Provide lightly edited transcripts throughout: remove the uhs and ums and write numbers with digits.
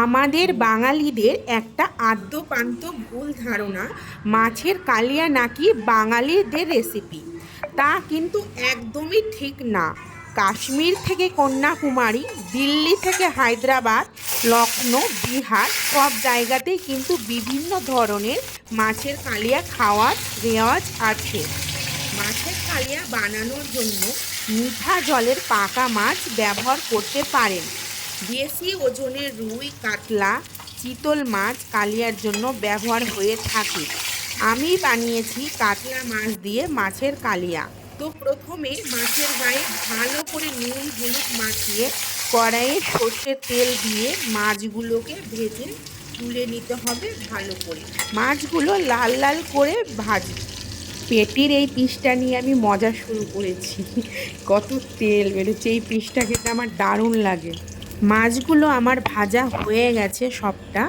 আমাদের বাঙালিদের একটা আদ্যোপান্ত ভুল ধারণা মাছের কালিয়া নাকি বাঙালিদের রেসিপি। তা কিন্তু একদমই ঠিক না। কাশ্মীর থেকে কন্যাকুমারী, দিল্লি থেকে হায়দ্রাবাদ, লখনৌ, বিহার সব জায়গাতেই কিন্তু বিভিন্ন ধরনের মাছের কালিয়া খাওয়ার রেওয়াজ আছে। মাছের কালিয়া বানানোর জন্য মিঠা জলের পাকা মাছ ব্যবহার করতে পারেন। বেশি ওজনের রুই, কাতলা, চিতল মাছ কালিয়ার জন্য ব্যবহার হয়ে থাকে। আমি বানিয়েছি কাতলা মাছ দিয়ে মাছের কালিয়া। তো প্রথমে মাছের গায়ে ভালো করে নুন হলুদ মাখিয়ে কড়াইয়ে সর্ষের তেল দিয়ে মাছগুলোকে ভেজে তুলে নিতে হবে ভালো করে। মাছগুলো লাল লাল করে ভাজি। পেটির এই পিসটা নিয়ে আমি মজা শুরু করেছি। কত তেল বেরোচ্ছে, এই পিসটা খেতে আমার দারুণ লাগে। মাছগুলো আমার ভাজা হয়ে গেছে সবটা।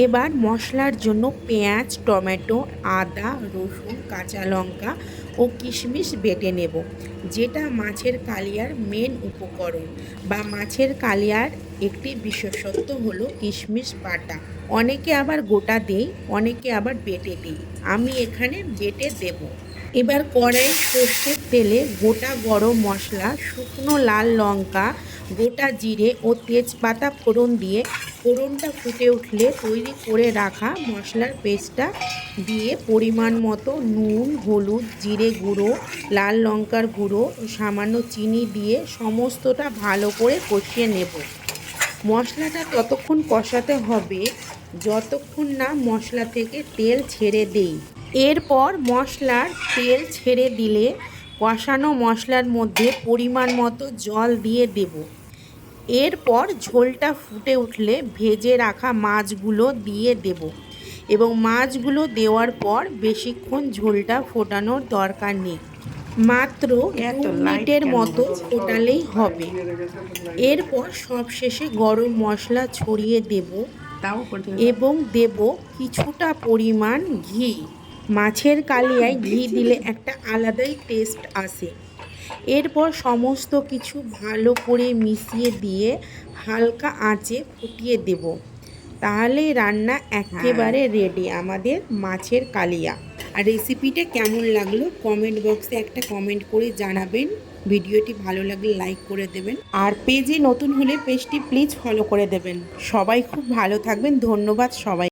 এবার মশলার জন্য পেঁয়াজ, টমেটো, আদা, রসুন, কাঁচা লঙ্কা ও কিশমিশ বেটে নেব, যেটা মাছের কালিয়ার মেন উপকরণ বা মাছের কালিয়ার একটি বিশেষত্ব হলো কিশমিশ বাটা। অনেকে আবার গোটা দেয়, অনেকে আবার বেটে দেয়। আমি এখানে বেটে দেব। এবার কড়াই সর্ষের তেলে গোটা গরম মশলা, শুকনো লাল লঙ্কা, গোটা জিরে ও তেজপাতা ফোড়ন দিয়ে ফোড়নটা ফুটে উঠলে তৈরি করে রাখা মশলার পেস্টটা দিয়ে পরিমাণ মতো নুন, হলুদ, জিরে গুঁড়ো, লাল লঙ্কার গুঁড়ো ও সামান্য চিনি দিয়ে সমস্তটা ভালো করে কষিয়ে নেব। মশলাটা ততক্ষণ কষাতে হবে যতক্ষণ না মশলা থেকে তেল ছেড়ে দেই। এরপর মশলার তেল ছেড়ে দিলে কষানো মশলার মধ্যে পরিমাণ মতো জল দিয়ে দেব। এরপর ঝোলটা ফুটে উঠলে ভেজে রাখা মাছগুলো দিয়ে দেব এবং মাছগুলো দেওয়ার পর বেশিক্ষণ ঝোলটা ফোটানোর দরকার নেই, মাত্র 2 মিনিটের মতো ফোটালেই হবে। এরপর সবশেষে গরম মশলা ছড়িয়ে দেব এবং দেব কিছুটা পরিমাণ ঘি। মাছের কালিয়ায় ঘি দিলে একটা আলাদাই টেস্ট আসে। এরপর সমস্ত কিছু ভালো করে মিশিয়ে দিয়ে হালকা আঁচে ফুটিয়ে দেব। তাহলেই রান্না একেবারে রেডি আমাদের মাছের কালিয়া। আর রেসিপিটা কেমন লাগলো কমেন্ট বক্সে একটা কমেন্ট করে জানাবেন। ভিডিওটি ভালো লাগলে লাইক করে দেবেন, আর পেজে নতুন হলে পেজটি প্লিজ ফলো করে দেবেন। সবাই খুব ভালো থাকবেন। ধন্যবাদ সবাই।